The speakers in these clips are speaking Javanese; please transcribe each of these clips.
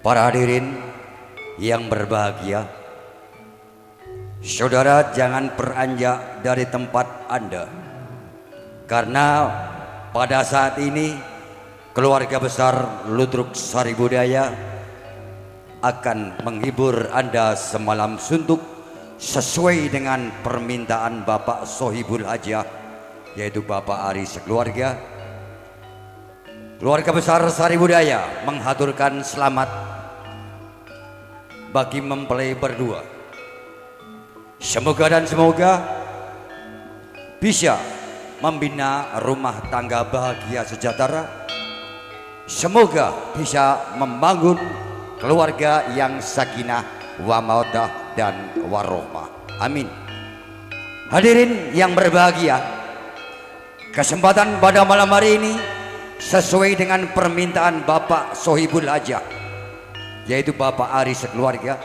Para hadirin yang berbahagia, saudara jangan beranjak dari tempat Anda, karena pada saat ini keluarga besar Ludruk Sari Budaya akan menghibur Anda semalam suntuk sesuai dengan permintaan Bapak Sohibul Hajah, yaitu Bapak Ari sekeluarga. Keluarga besar Sari Budaya menghaturkan selamat bagi mempelai berdua. Semoga dan semoga bisa membina rumah tangga bahagia sejahtera. Semoga bisa membangun keluarga yang sakinah wa mawaddah dan warohmah. Amin. Hadirin yang berbahagia, kesempatan pada malam hari ini sesuai dengan permintaan Bapak Sohibul Hajah, yaitu Bapak Ari sekeluarga,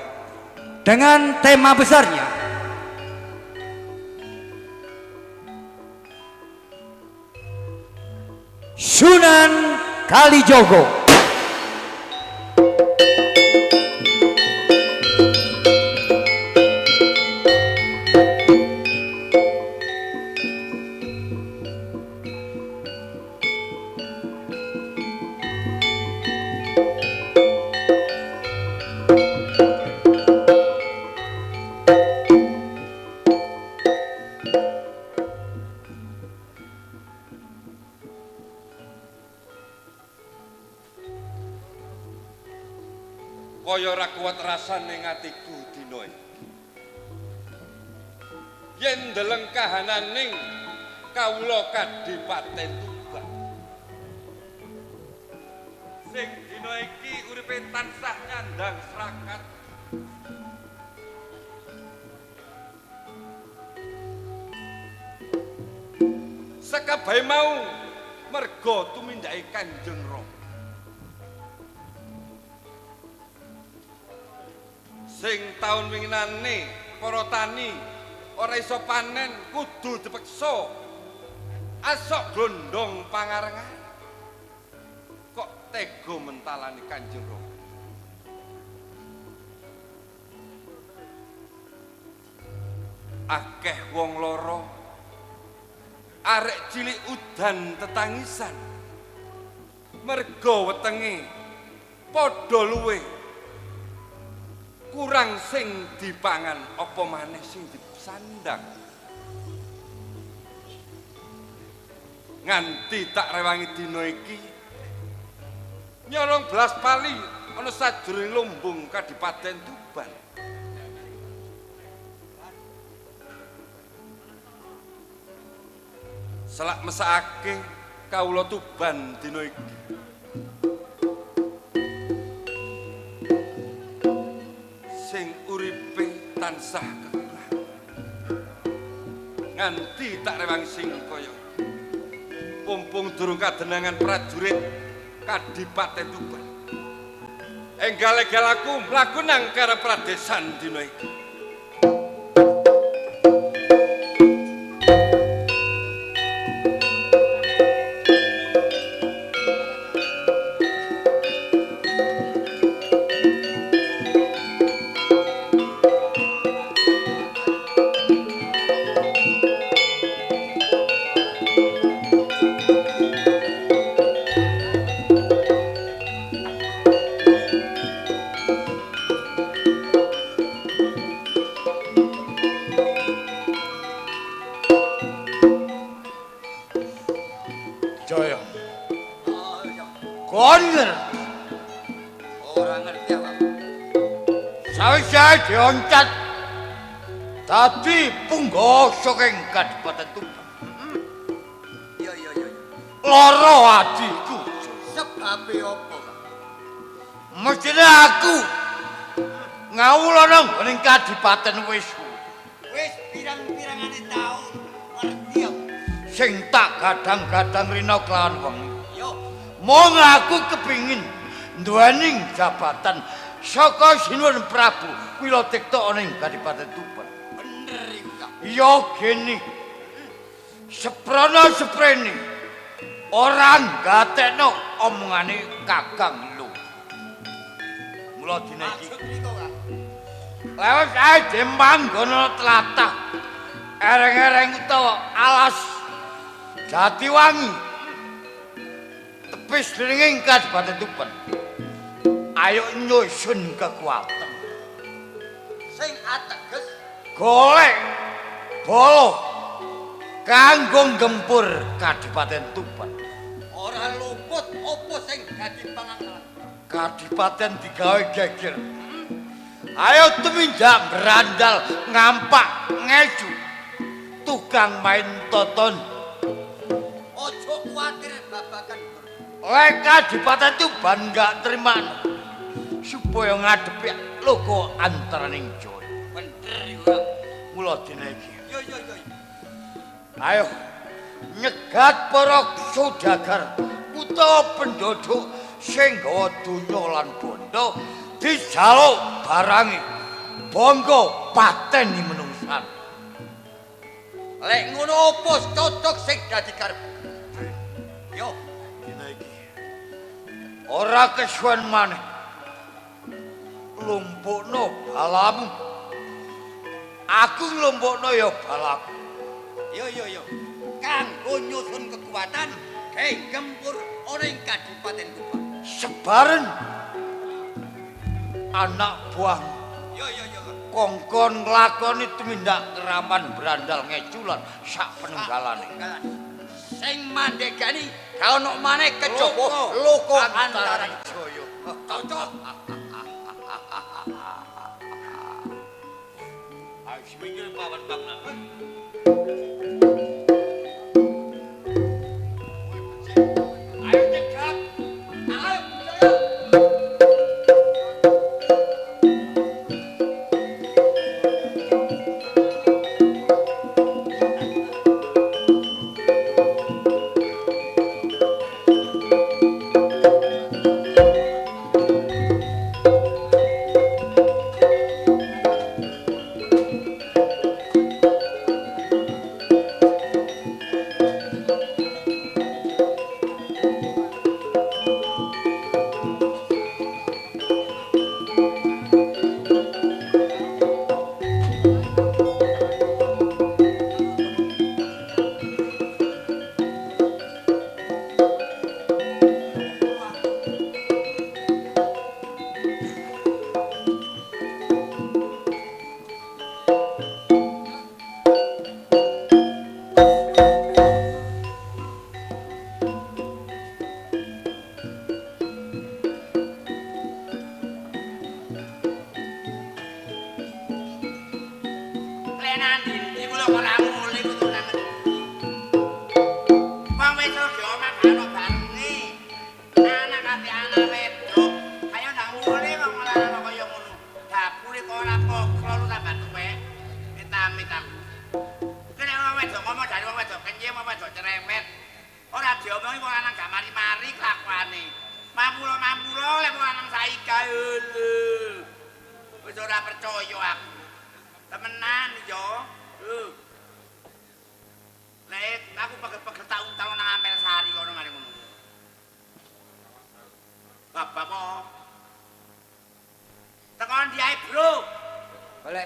dengan tema besarnya Sunan Kalijogo. Kaya ora kuat rasane ngatiku dina iki. Yen ndeleng kahananing kawula Kadipaten Tuban. Sing dina iki uripe tansah nyandang serakat. Sekabehe mau merga tumindake Kanjeng Rama. Sing taun winginane para tani ora iso panen kudu dipeksa asok glondong pangarengan. Kok tega mentalani Kanjeng Rama. Akeh wong lara arek cilik udan tetangisan merga wetenge padha luwih kurang sing dipangan apa maneh sing disandang. Nganti tak rewangi dina iki nyolong belas pali ana sajroning lumbung Kadipaten Tuban. Selak mesakake kawula Tuban dina iki. Sing uripe tansah kekurangan nganti tak rewangi sing kaya pumpung durung kadenangan prajurit Kadipaten Tuban. Enggal-enggal aku mlaku nang kara pradesan dina iki. Dioncat tadi punggawa saking Kadipaten Tuban. Iya. Lara adiku. Sebabe apa, Pak? Mestine aku ngawula nang ning Kadipaten wis pirang-pirangane taun ngerti ya. sing tak gadang-gadang rina kelawan wong. Yo, Mong aku kepingin nduwening jabatan saka Sinuwun Prabu Wilotikta ana ing Kadipaten Tuban. bener iku, Kak. Ya geni. Seprana seprene ora gatekno omongane Kakang lu. Mula dina iki. Maksud mriko, Kang. Lewat ae demanggono tlatah. Ereng-ereng utawa alas Jatiwangi. Tepis dening Kadipaten Tuban. Ayo nyusun kekuatan. Sing ateges Golek bolo kanggo gempur Kadipaten Tuban. ora luput apa sing dadi panganganan. Kadipaten digawe geger. Ayo tumindak berandal ngampak ngeju. Tukang main toton. Ojo kuwatir babagan Lek Kadipaten Tuban gak terima supaya ngadepi loko antaraning Jawa. bener iku, Kang. Mula dina iki. Yo yo yo. Ayo nyegat para saudagar utawa penduduk sing gawa donya lan bondo dijaluk barangi bangga pateni menungsan. Lek ngono apa cocok sing dadi karep. Yo, Dina iki ora kesuwen maneh lumpukno balamu. Aku nglumpukno ya balaku. yo yo yo. Kanggo nyusun kekuatan gawe gempur ana ing Kadipaten Tuban. Sebaren anak buah Yo yo yo. kongkon nglakoni tumindak keraman berandal ngeculan sak penunggalane. Sing mandegani ga ono maneh kejaba loko antara Jaya. cocok. Ayo seminggu pawan bangna. Ayo cekat.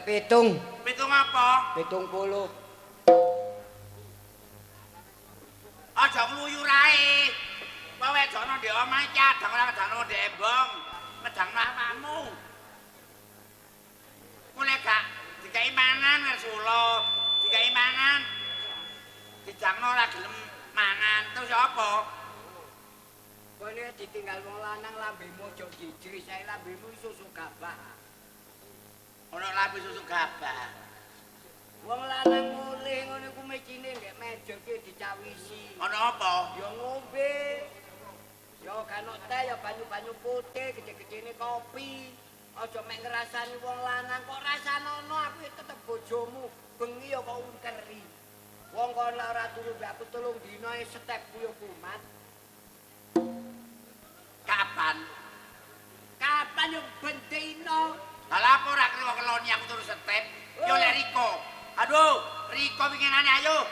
Pitung. Pitung apa? 70. Aja ngluyu rae. Kowe wedono ndek omah iki adang ora wedano ndek embong. Medang mamamu. Kule gak dikai mangan Rasulullah, dikai mangan. Dijangno ora gelem mangan. Terus apa? Kowe ditinggal wong lanang lambemu aja jijri, sae lambemu susu gabah. Ono lambe susu gabah. Wong lanang mulih ngono iku mecine ndek meja ki dicawisi. Ono apa? Ya ngombe. Ya kano teh ya banyu-banyu putih, gede-gedene kopi. Aja mek ngrasani wong lanang kok rasanono aku tetep bojomu. Bengi ya kok unteri. Wong kon lek ora turu mbek aku 3 dina setep kuyo kumat. Kapan? Kapan yo bendino? Lah apa ora kriwo keloni aku terus step. Yo lek Riko. Aduh, Riko winginane ayo.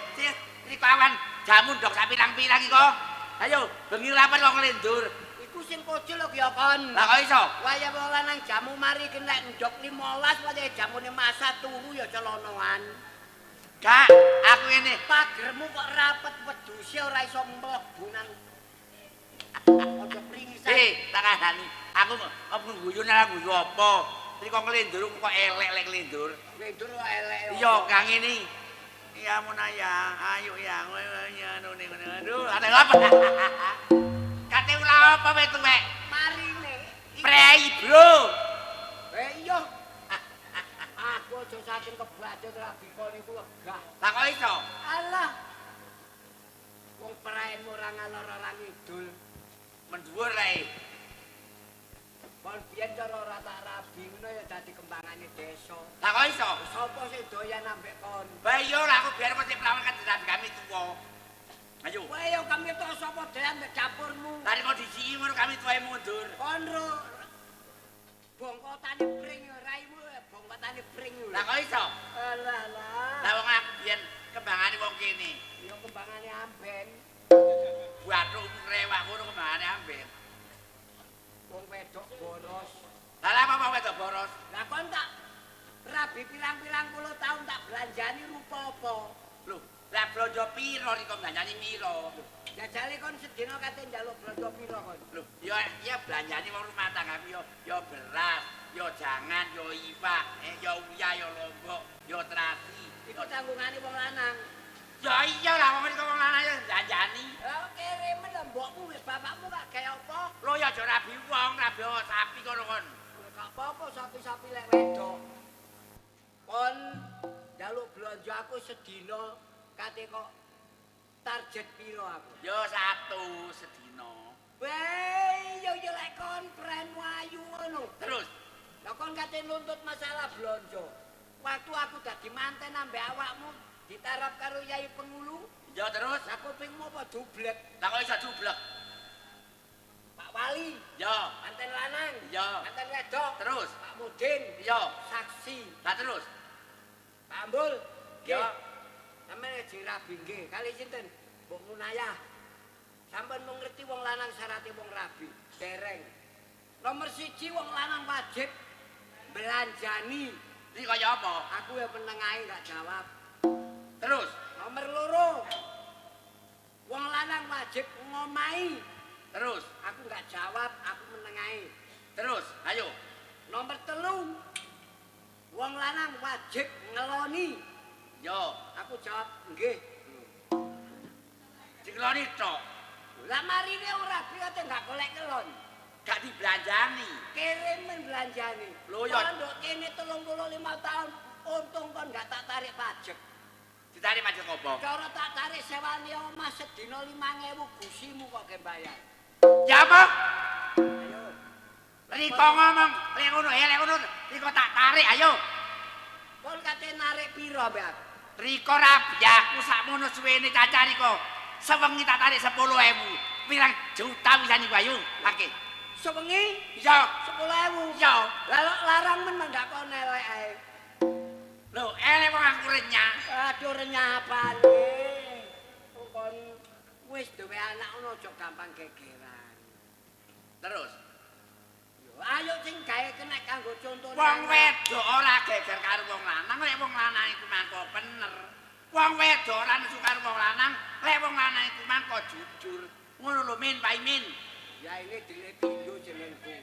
Riko awan jamu ndok sak pirang-pirang iki kok. Ayo, bengi rapat kok nglendur. Iku sing kocil lho ya kon. Lah kok iso? Waya wong lanang jamu mari ki nek ndok 15 waya jamune masa turu ya celonoan. Gak, aku ini. Pagermu kok rapet wedhuse ora iso mlebu nang. Ojo pringisan. Tak kandhani. Aku apa guyu nang guyu apa? Iki kok nglendur kok elek lek nglendur. Nglendur kok elek. Iya, Kang ini. Ya Munaya, ayo ya ngono ngene. Aduh, ada apa? Kate ulah apa wae tuwek? Marine. Prei, Bro. Iya. Aku aja saking kebacut ra bikon iku wegah. Lah kok iso? Alah. Wong praenmu ora ngalor ora ngidul. Mendhuwur lae. Kon biyen cara ora tak rabi ngono ya dadi kembangane desa. Lah kok iso? Sapa sing doyan ambek kon? Lah iya lah aku biar mesti pelawan kan dadi kami tuwa. Ayo. Kowe yo kami to sapa doyan ambek dapurmu. Tadi kondisi ngono kami tuwae mundur. Kon ro bongkotane pring raimu bongkotane pring. Lah kok iso? Alah lah. Lah wong aku biyen kembangane wong kene. Yo kembangane amben. Bathuk rewak ngono kembangane amben. Wong wedok boros. Lah apa wedok boros? Lah kon tak rabi pirang-pirang puluh tahun tak belanjani rupa apa? Lho, lah blonjo piro riko belanjani piro? Jajale kon sedina kate njaluk blonjo piro kon? Lho, ya belanjani wong rumah tangga yo beras, yo jangan, yo iwak, yo uya, yo lombok, yo terasi. Iku tanggungane wong lanang. Ya iya lah wong iki wong lanang ya belanjani. Oke remen lah mbokmu wis bapakmu gak gawe apa? Lho ya aja rabi wong, rabi sapi kono kon. Gak apa-apa sapi-sapi lek wedok. Kon njaluk blonjo aku sedina kate kok target piro aku? Yo 1 sedina. Weh, yo lek kon prenmu ayu ngono. Terus, Lah kon kate nuntut masalah blonjo. Waktu aku dadi manten ambek awakmu ditarap karo Yai Pengulu, yo terus, lah kupingmu apa dublek? lah kok iso jublek? Pak Wali, Yo, manten lanang, Iya. manten wedok, terus, Pak Mudin, yo, saksi, lah terus. Pak Ambul, Yo. nggih. Sampeyan dirabi nggih, kali sinten? Mbok Munayah. Sampeyan mung ngerti wong lanang syaraté wong rabi, dereng. Nomor 1 wong lanang wajib belanjani. Iki kaya apa? Aku ya meneng ae gak jawab. Terus, Nomor 2 wong lanang wajib ngomahi. terus, Aku gak jawab, aku meneng ae. terus, ayo. Nomor 3 wong lanang wajib ngeloni. Yo, Aku jawab nggih. dikeloni tok, Lah marine wong rabi kate gak golek ngelon. gak dibelanjani. Kirimen belanjane. Lho, ya. Kon nduk kene 35 tahun untung kon gak tak tarik pajak. Ditarik pajak apa? Cara tak tarik sewani omah sedina 5.000 gusimu kok ge bayar. Ya apa? Ayo. Riko ngomong, lek ngono, Riko tak tarik, ayo. Kon kate narik piro mbak? Riko rabi aku sakmono suwene caca Riko. Sewengi tak tarik 10.000. Pirang juta bisa niku ayo, laki. Sewengi Yo, 10.000. yo. Lah larang men ndak kon elek ae. Lho, elek wong aku renyah. Aduh renyapane. Kon wis duwe anak ngono aja gampang gegeran. Terus, Ayo sing gawe kena kanggo contoh. wong wedok ora geger karo wong lanang, lek wong lanang iku mangko bener. Wong wedok ora nesu karo wong lanang, lek wong lanang iku mangko jujur. Ngono lho Min, Pak Min. Ya ini dile-dile jenengku.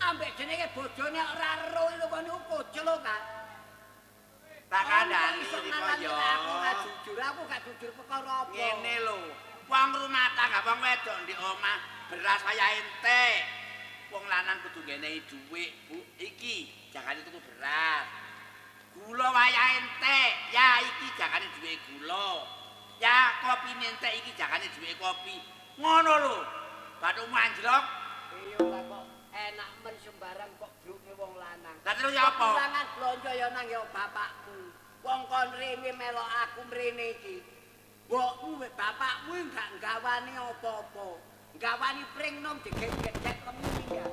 Ambek jenenge bojone ora ero lho kon niku kocel kan. Tak kandhani iso iki ngarani kaya. aku gak jujur perkara apa. Ngene lho, wong rumah tangga wong wedok ndek omah beras kaya entek. Wong lanang kudu ngenehi dhuwit, Bu. Iki jagane tuku beras. Gula waya entek, ya iki jagane dhuwit gula. Ya kopi entek iki jagane dhuwit kopi. Ngono lho. Bathukmu anjlok. Iya lah kok enak men sembarang kok bruke wong lanang. Lah terus ya apa? Kurangan blonjo ya nang ya bapakmu. Wong kon rene melok aku mrene iki. Mbokmu mek bapakmu gak nggawani apa-apa. Nggawani pring nom digek-gek kemini ya.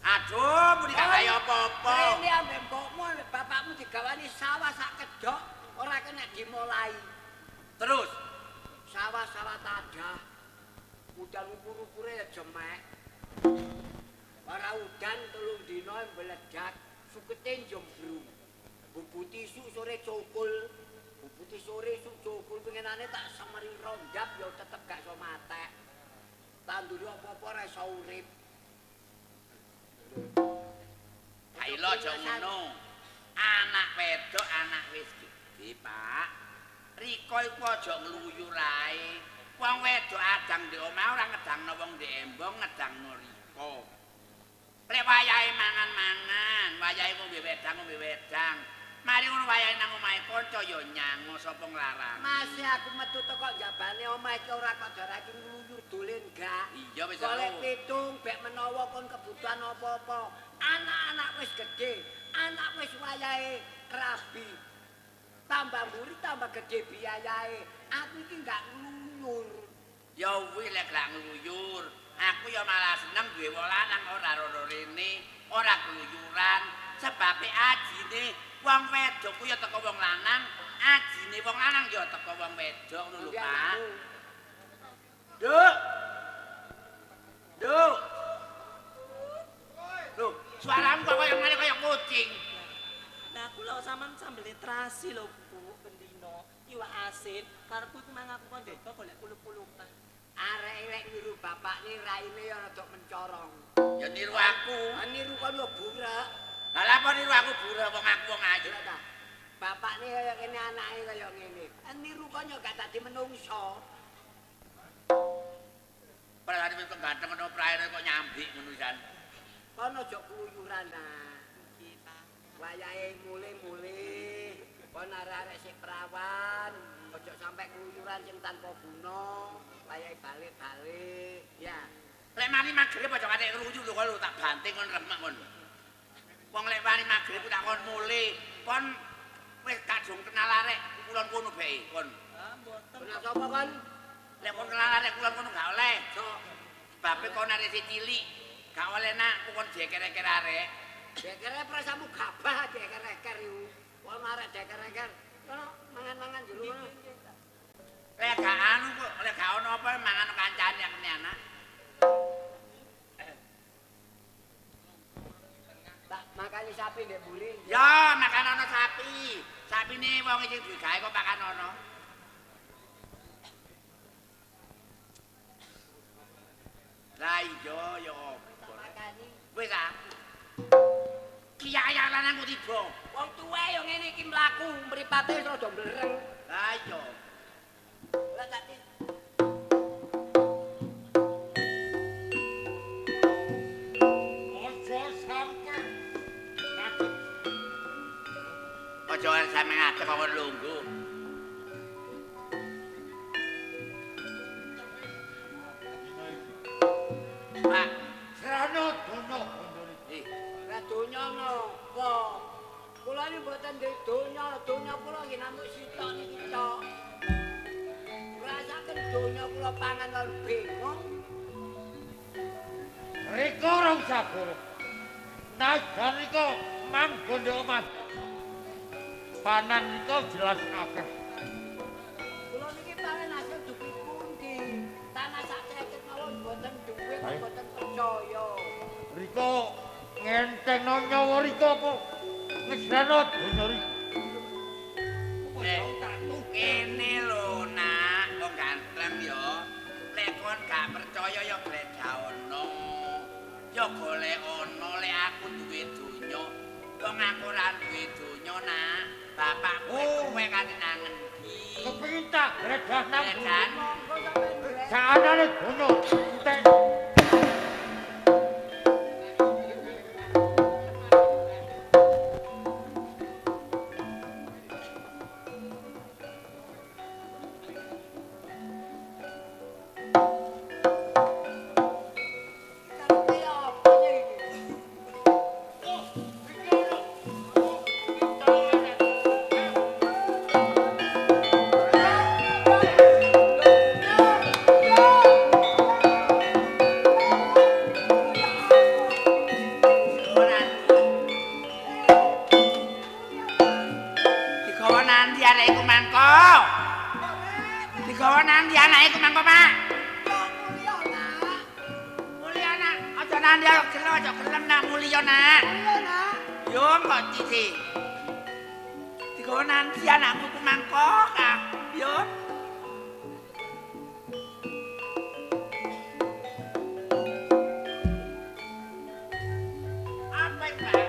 Aduh, muni gak kaya apa-apa. Rene ambek mbokmu ambek bapakmu digawani sawah sak kedok ora kena dimulai. Terus, Sawah-sawah tadah. Udan ukur-ukure ya jemek. ora udan 3 dina mbledak, sukete njembrung. Bubuti isuk sore cokul, bubuti sore isuk cokul pengenane tak semeri rondap ya tetep gak iso matek. Tanduri apa-apa ora iso urip. Ayo aja ngono. Anak wedok anak wis gedhe, Pak. Rika iku aja ngluyur ae. Wong wedok adang ndek omah ora ngedangno wong ndek embong, ngedangno Rika. Lek wayahe mangan-mangan, wayahe ngombe wedang. Mari ngono wayahe nang omahe kanca ya nyango sapa nglarang. Masih aku metu teko jabane omah iki ora kok darake ngluyur dolen gak. Iya wis golek aku. pitung bek menawa kon kebutuhan apa-apa. Anak-anak wis gedhe, anak wis wayahe rabi. Tambah mburi tambah gedhe biayahe. Aku iki gak ngluyur. Ya kuwi lek gak ngluyur. Aku ya malah seneng duwe wong lanang ora rono rene, ora keluyuran. Sebabe ajine wong wedok ku ya teko wong lanang, ajine wong lanang ya teko wong wedok ngono lho, Pak. Duk. Duk. Lho, suaramu kok koyo ngene koyo kucing. Nah, aku lho sampean sambel terasi lho, Bu, bendino. Iwak asin, karepku iku mang aku kon deko golek kulup-kulupan. Arek lek niru bapakne raine ya rada mencorong. Ya niru aku. Niru kon yo burak. Lah lha apa niru aku buruh wong aku wong ayu. Iya ta. Bapakne kaya kene anake kaya ngene. Niru kon yo gak dadi menungso. Perane wis ganteng ngono praene kok nyambik ngono jan. Kon aja keluyuran nah. Nggih, Pak. Wayahe mule-mule. Kon arek-arek sik perawan, aja sampai keluyuran sing tanpa guna. Wayahe balik-balik. Ya. Lek mari magrib aja katik ngluyu lho kok tak banting kon remek kon. Wong lek mari magrib tak kon mule, kon wis kadung kenal arek kulon kono bae kon. Ah, mboten. Benar sapa kon? Lek kon kenal arek kulon kono gak oleh. Sok. Babe kon arek sing cilik, gak oleh nak kon jeker-eker arek. Dekere prasamu gabah deker-eker iku. Wong arek deker-eker. Kono mangan-mangan jero kono. Lek gak anu kok, lek gak ono apa mangan kancane kene anak. Tak makani sapi ndek mburi. Ya, makan ono sapi. Sapine wong iki duwe gawe kok makan ono. Lah iya ya apa. Makani. Wis ah. Kiai lanang kok tiba. Wong tuwa yo ngene iki mlaku, mripate wis rada mlereng. Lah iya. Lah tak Aja sampe ngadeg kok lungguh. Pak, Serana dono kondori. Lah donya napa? Kula iki mboten ndek donya, donya kula nggih namung sitok niki tok. Rasaken donya kula pangan lan bingung. Rika ora usah buruk. Najan rika manggon ndek omah. Panan rika jelas akeh. Kula niki pangan hasil dupi pundi? Tanah sak ceket mawon mboten duwe kok mboten percaya. Rika ngentengno nyawa rika apa? Ngesrana donya rika. kene lho nak, wong ganteng ya. Lek kon gak percaya ya gledah ono. Ya golek ono lek aku duwe donya. Wong aku ora duwe donya nak. Bapakku kowe kate nang endi? Kepengin tak gledah nang Gledah. Monggo sampeyan golek. saanane donya entek. Karepe apa iki? Digawa nanti anak iku mangko. Digawa nanti anak iku mangko, Pak. Mulya nak, aja tenan ya gelem aja gelem nak mulya nak. Iya, Nak. Yo kok cici. Digo nanti anakmu ku mangkok. Yo. Apa itu, Pak?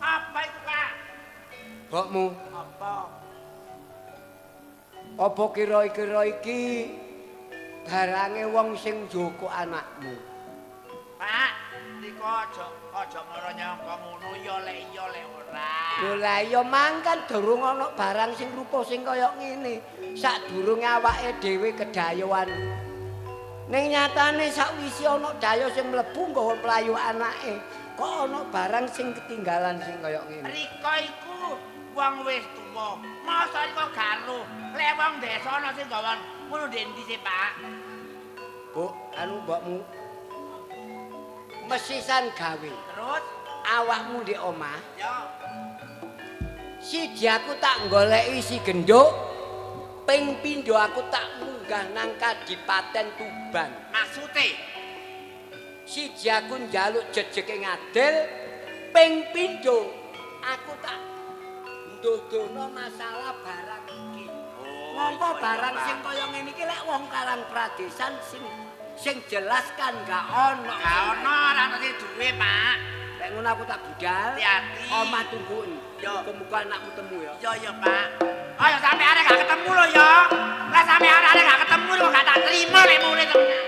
Apa itu, Pak? Mbokmu, Apa? apa kira-kira iki barange wong sing njoko anakmu? Pak, nika aja mara nyangka ngono ya lek iya lek ora. Lho lah ya mangkan durung ana barang sing rupa sing kaya ngene. Sadurunge awake dhewe kedayoan. Ning nyatane sakwise ana daya sing mlebu nggawa mlayu anake, kok ana barang sing ketinggalan sing kaya ngene. Rika iku wong wis tuwa. Masa rika galuh. Lek wong desa ana sing gawan ngono ndi sih, Pak? Bu, anu mbokmu mesisan gawe. Terus Awakmu di omah, ya siji aku tak goleki si genduk, ping pindho aku tak munggah nang Kadipaten Tuban. maksude Siji aku njaluk jejeke ngadil, ping pindho aku tak ndodono masalah barang iki. Mongko barang sing kaya ngene iki lek wong Karang Pradesan sing jelas kan gak ono. gak ono ora ono sing duwe, Pak. Lek ngono aku tak budal. Hati-hati. Omah tungguin. Yo. Muga-muga anakmu temu ya. Iya ya, Pak. Ayo sampe arek gak ketemu lho ya. Lah sampe arek gak ketemu lho gak tak trimo lek murid temenan.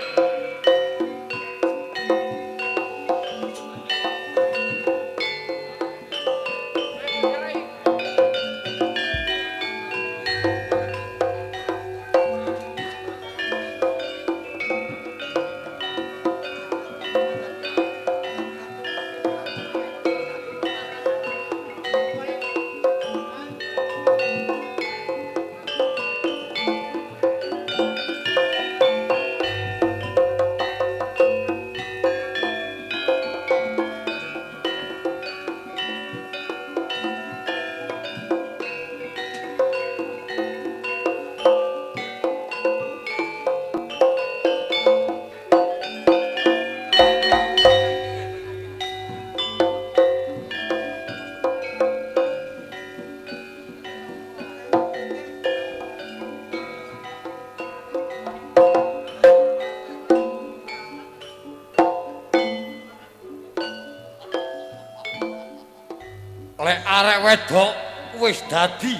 Lek arek wedok wis dadi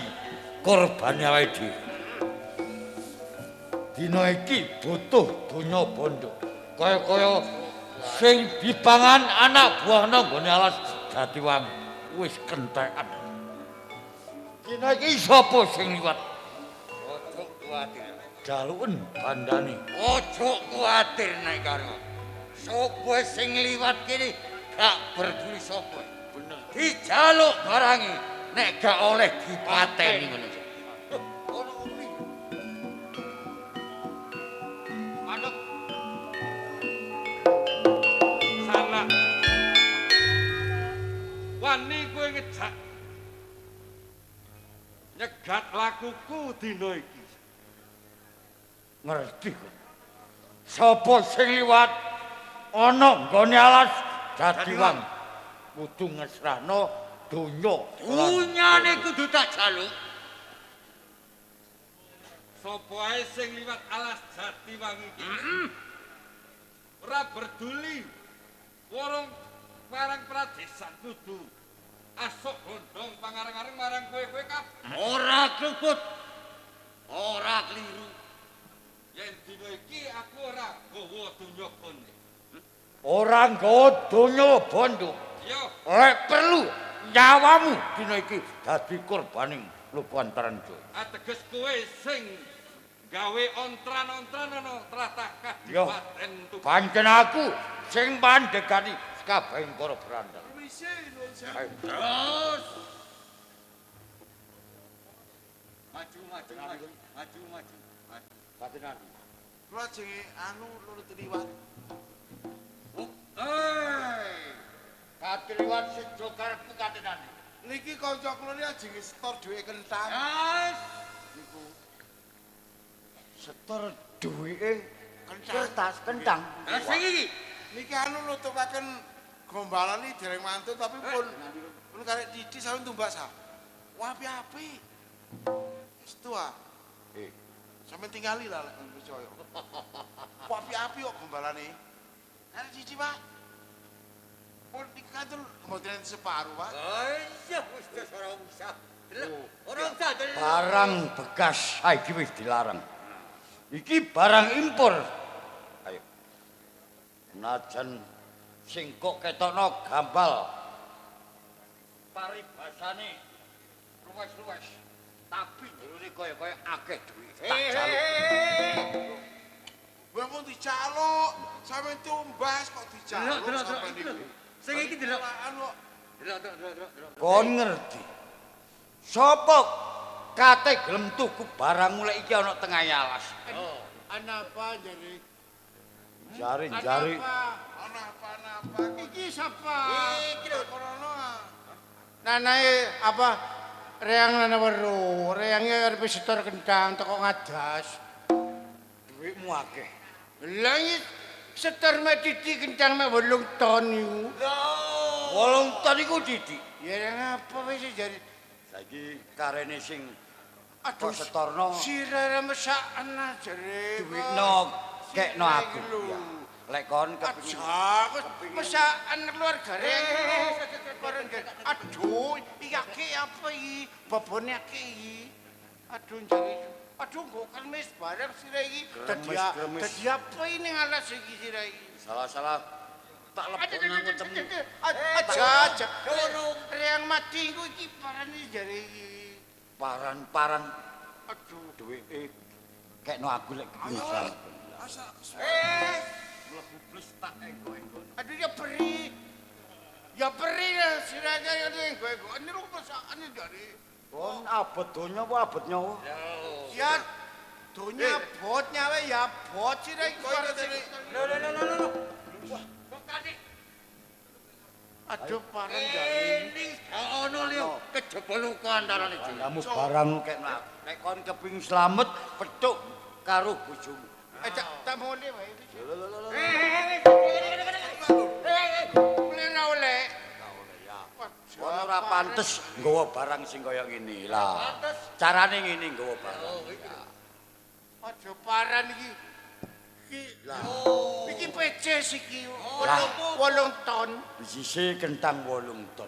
korbane awake dhewe. Dina iki butuh donya bondo. Kaya sing dipangan anak buahna nggone alas Jatiwangi wis kentekan. Dina iki sapa sing liwat? Ojo kuwatir. Jaluken bandane. Ojo kuwatir nek karo. Sapa sing liwat kene gak peduli sapa. Bener. Dijaluk barange nek gak oleh dipateni ngono. Ono kuwi. Manuk Salah. Wani kowe ngejak. Nyegat lakuku dina iki. ngerti kok. Sapa sing liwat ana nggone alas Jatiwangi kudu ngesrahno donya. Dunyane kudu tak jaluk. Sapa ae sing liwat alas Jatiwangi iki. Ora berduli warung Karang Pradesan kudu asok gondong pangareng-areng marang kowe-kowe kabeh. Ora kluput. Ora kliru. Yen dina iki aku ora gawa donya kene. Ora nggawa donya bondo. Yo, Lek perlu nyawamu dina iki dadi korbaning Lupantaran Jaya. ateges kowe sing gawe ontran-ontran ana tlatah Yo, Kadipaten Tuban. pancen aku sing mandhegani kabehing para berandal. Ayo. Terus. Maju. Patinan. Kula jenenge anu lurut liwat. Katliwat sejo karepku katenane. Niki kanca kula iki jenenge setor duwe kentang. Yes. Niku Setor duwike Kertas kentang. Lah sing iki Niki anu nutupaken gombalan iki dereng mantun tapi pun karek Didi sampe tumbak sa. Wah api-api. Wis tua. Sampe tingali lah lek percaya. Wah api-api kok gombalane. Karek Didi, Pak. Pun iki kantul mboten separuh, Pak. Iya wis ora usah. Ora usah barang bekas saiki wis dilarang. Iki barang impor. Ayo. Najan sing kok ketokno gambal. Paribasane luwes-luwes. Tapi jerone kaya akeh duit. Tak jaluk. Wong pun dijaluk, sampe tumbas kok dijaluk sampe niku. sing iki delok Anu Kon ngerti. Sopo kate gelem tuku barang mulai iki ana tengah alas. Anapa jare? Jari-jari Ana apa-apa. Iki sapa? Iki lho corona. Nanae apa? Reang nana weru, reangnya arep setor kendang teko ngadas. duitmu akeh. Lah iki setor mek Didi kendang mek 8 ton iku. 8 ton iku Didik. Ya ngapa wis jare Saiki karene sing aduh kok setorno sirah mesakan jare. duitno kekno aku. Ya. Lek kon kepengin Aku mesakan keluarga reang. Aduh, iki akeh apa iki? Babone akeh iki. Aduh jare. Aduh kok kemis bareng sira iki. Dadi apa ini alas iki sira iki? salah-salah tak lebokno aku temu. Aja. Reang mati iku iki parane jare iki. Paran-paran Aduh, duwite kekno aku lek kepengin. Mlebu plus tak engko-engko. aduh ya beri. Ya beri lah siranya ya ning gue. Ini lu mesakane jare. Kon abot donya apa abot nyawa? Ya donya bot nyawe ya bot sira iki. Lho. Kok kane Aduh parang jare. ono liyo kejebol luka antarane dhewe. Kamu barang kekno aku. Nek kon kepengin slamet petuk karo bojomu. Tak mule wae. Mulai oleh. Kon ora pantes nggawa barang sing kaya ngene. Lah, carane ngene nggawa barang. Aduh paran iki. Iki peces iki. 8 ton. Sise kentang 8 ton.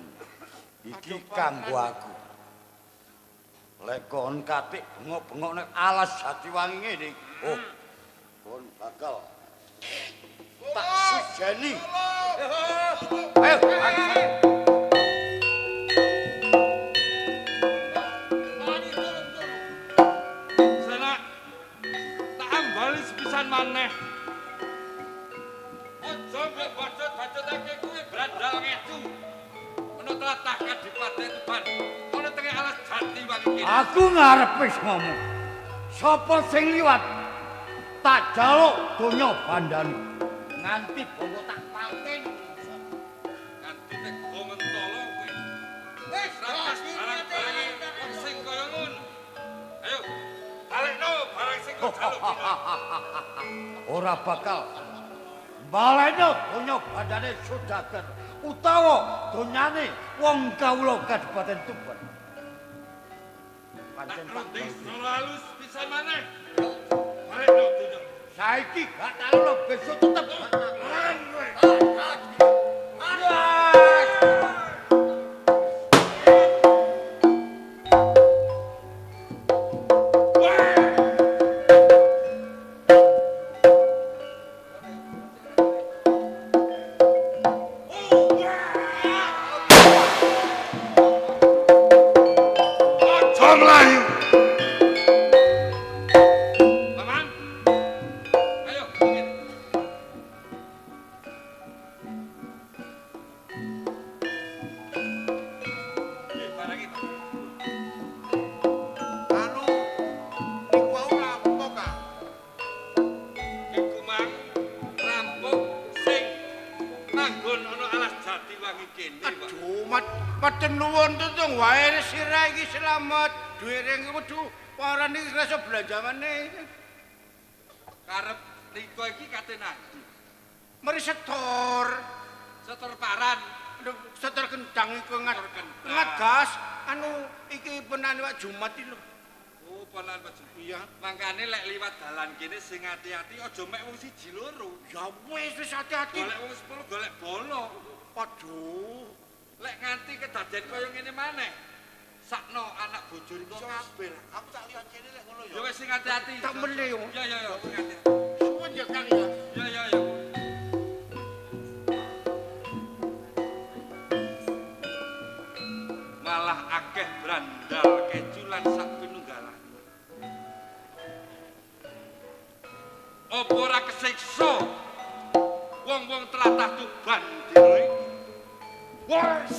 Iki kanggo aku. Lek kon katik bengok-bengok nek alas Jatiwangi ngene. Oh. Kon bakal tak sujeni. Ayo. Sana tak ambali sepisan maneh. Aja mbok bacot-bacotake kuwi brandal ngedu. Ono tlatah Kadipaten Tuban. Ono tengah alas Jatiwangi kene. Aku ngarep wis ngomong. Sapa sing liwat tak jaluk donya bandani. Nganti bongo tak palting. Nganti nek go mentolo kuwi. Wis rakas barang-barange wong sing kaya ngono. Ayo, balekno barang sing kok jaluk dina. Ora bakal baleno donya bandane Sudager utawa donyane wong kawula Kadipaten Tuban. Tak Pancen runding tak solo halus pisan maneh. Balekno dina. saiki gak tau besok tetep. Aja mlayu. Paman. Ayo, ngene. Iki barang iki. Anu niku wau rampok ah. Iku mang rampung sing manggon ana alas Jatiwangi kene, Pak. Aduh, maten nuwun tutung wae sira iki selamat. Duwe ring kudu paran iki rasa belanja maneh. Karep Riko iki kate nandi. Mari setor. Setor paran. Setor kendang iku Setor kendang. ngegas anu iki penane wak Jumat iki lho. Oh, ponan Pak Jumat. Iya. Mangkane lek liwat dalan kene sing ati-ati aja mek wong siji loro. Ya wis hati-hati. Golek wong 10 golek bolo. Aduh. Lek nganti kedaden kaya ngene maneh. Sakno anak bojo Riko kabeh. Aku tak lihat kene lek ngono ya. Ya wis sing hati-hati. Tak mele yo. Ya sing hati-hati. Suwun ya Kang ya. Ya. Malah akeh brandal keculan sak pinunggalan. Apa ora kesiksa wong-wong tlatah Tuban dina iki? Wes.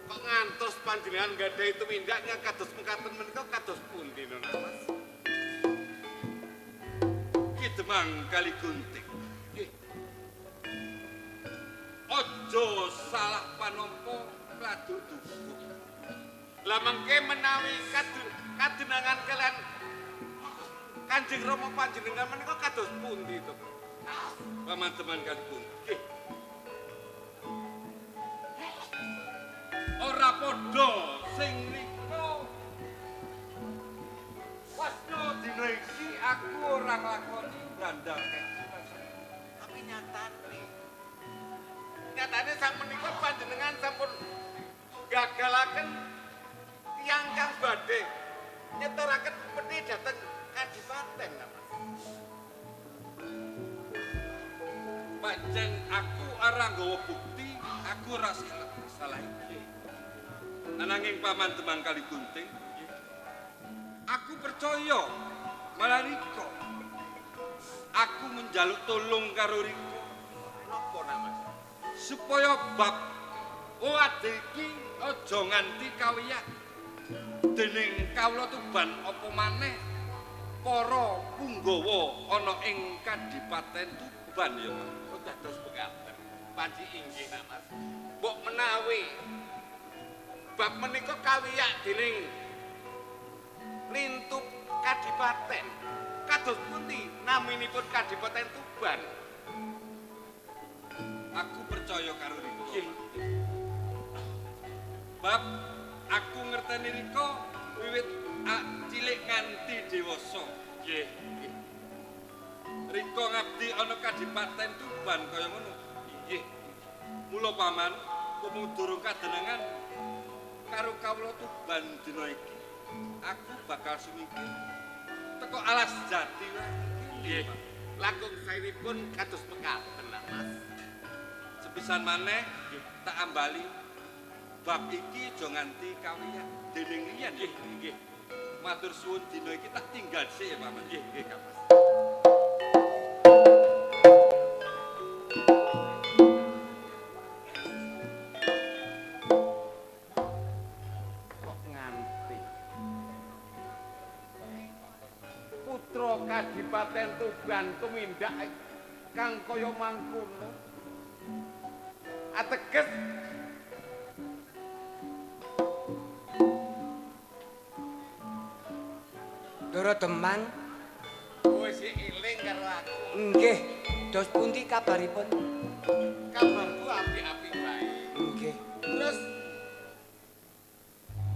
Kok ngantos panjenengan gadhahi tuwindaknya kados mekaten menika kados pundi Nona Mas? Ki Demang Kali Gunting. Nggih. Aja salah panompo pladuk duku. Lah mengke menawi kadenangan kalian Kanjeng Rama panjenengan menika kados pundi to? Paman Demang Kali Gunting. Nggih. Ora padha sing riko. Wasno dina iki aku ora nglakoni brandal keculan. Tapi nyatane sang menika panjenengan sampun gagalaken tiyang kang badhe nyetoraken peti dhateng Kadipaten Mas. Pancen aku ora nggawa bukti, aku ora salah iki. Ananging Paman Demang Kali Gunting, aku percaya malah Riko. Aku menjaluk tolong karo Riko. Napa Mas? Supaya bab ade iki aja nganti kawiyak dening kawula Tuban apa maneh para punggawa ana ing Kadipaten Tuban ya Mas. Oh dados mekaten. Panji inggih Mas. Mbok menawi bab menika kawiyak dening Lintup Kadipaten. Kados pundi naminipun Kadipaten Tuban? Aku percaya karo Riko. Bab aku ngerteni Riko wiwit cilik nganti dewasa. Nggih. Riko ngabdi ana Kadipaten Tuban kaya ngono. Nggih. Mula paman kumung durung kadenengan karo kawula Tuban dina iki. Aku bakal sumingkir teko alas jati wae. Nggih. Langkung saenipun kados mekaten Mas. Sepisan maneh tak ambali bab iki aja nganti kawiyak dening liyan. Nggih, nggih. Matur suwun dina iki tak tinggal sik ya paman. Nggih, nggih Kang Mas. Kok nganti putra Kadipaten Tuban tumindak kang kaya mangkono ateges Doro Demang, kowe sik eling karo aku. nggih. Dos pundi kabaripun? Kabarku apik-apik bae. Nggih. Terus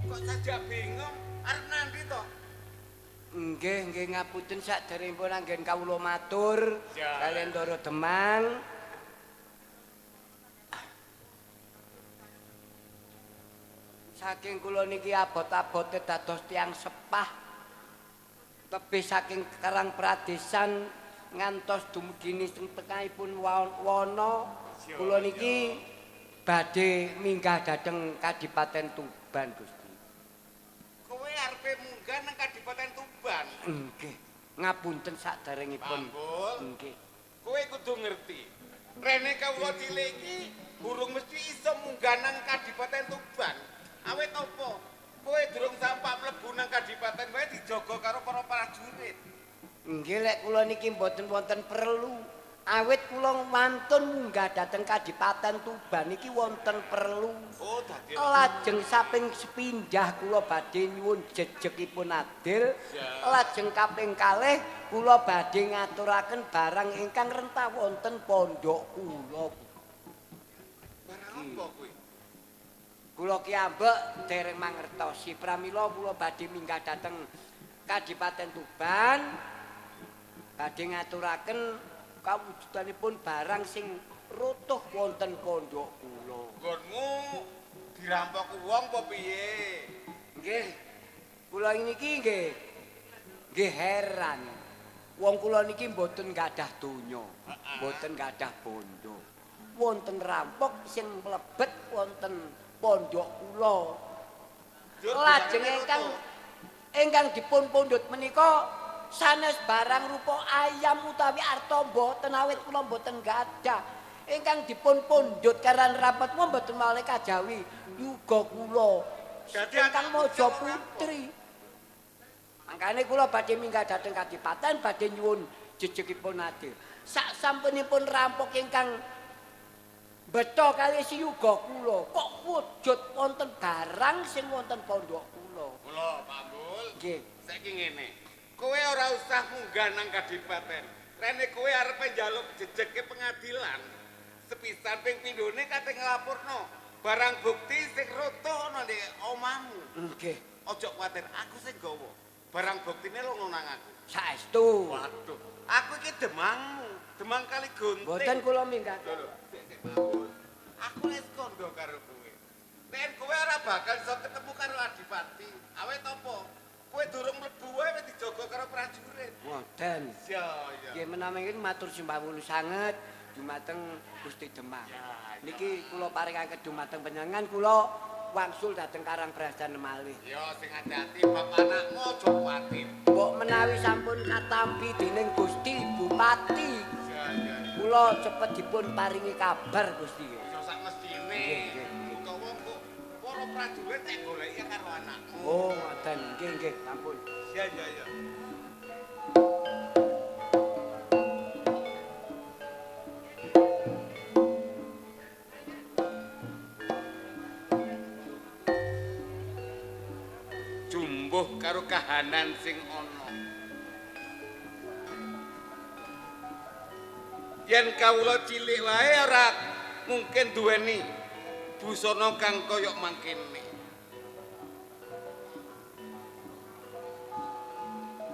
kok saja bingung arep nanti to? Nggih ngapunten saderengipun anggen kawula matur Ya. kaliyan Doro Demang. Saking kula niki abot-abote dados tiyang sepah. Tebih saking Karang Pradesan ngantos dumugi sing tengahipun wana kula niki badhe minggah dhateng Kadipaten Tuban Gusti. Kowe arepe munggah nang Kadipaten Tuban. Nggih. Ngapunten saderengipun. Pambul. Nggih. Kowe kudu ngerti. Rene kawula cilik iki burung mesti iso munggah nang Kadipaten Tuban. Awit apa? Kowe durung sampak mlebu nang Kadipaten wae dijaga karo para prajurit. Nggih lek kula niki mboten wonten perlu. Awit kula mantun munggah dhateng Kadipaten Tuban iki wonten perlu. Oh, dadi Lajeng saping sepindhah kula badhe nyuwun jejegipun adil. Lajeng kaping kalih kula badhe ngaturaken barang ingkang rentah wonten pondok kula. barang apa kuwi? Kula ki ambek dereng mangertosi pramila kula badhe minggah dhateng Kadipaten Tuban badhe ngaturaken kawujudanipun barang sing rutuh wonten pondok kula. Nggonmu dirampok wong apa piye? Nggih. Kula niki nggih heran. Wong kula niki mboten gadah donya, mboten gadah bondo. Wonten rampok sing mlebet wonten pondok kula. Lajeng ingkang dipun pundhut menika sanes barang rupa ayam utawi arta mboten awit kula mboten gadah. Ingkang dipun pundhut karan rapat kula mboten malih kajawi yuga kula. Dadi Ingkang Maja Putri. Mangkane kula badhe minggah dhateng Kadipaten badhe nyuwun jejegipun adil. Sak sampunipun rampok ingkang betha kali si yuga kula kok wujud wonten barang sing wonten pondok kula. Kula Pak Bul. Nggih. Saiki ngene. Kowe ora usah munggah nang Kadipaten. Rene kowe arep njaluk jejeke pengadilan. Sepisan ping pindhone kate nglapurno barang bukti sing rutuh nang omahmu. Nggih. Ojo kuwatir, aku sing gawa. Barang buktine lono nang aku. Saestu. Waduh, aku iki demangmu, demang kali gunting. Mboten kula minggah. Lho, sik Pak Bul. Aku wis kandha karo kowe. Nek kowe ora bakal iso ketemu karo Adipati. Awet apa? Kowe durung mlebu wae wis dijaga karo prajurit. Ngoten. Ya, ya. Nggih menawi ngene matur sembah wulu sanget dumateng Gusti Demang. Niki kula paringaken dumateng panjenengan kula wangsul dhateng Karangbrajan malih. Ya sing hati-hati bab anakmu aja kuwatir. Mbok menawi sampun katampi dening Gusti Bupati, Ya, ya. kula cepet dipun paringi kabar Gusti. Ya sak mestine. Nggih, nggih. Utawa kok para prajurit nek goleki karo anakmu. Oh, ngoten. Nggih, sampun. Ya, ya, ya. Jumbuh karo kahanan sing ana. Yen kawula cilik wae ora mungkin duweni busana kang kaya mangkene.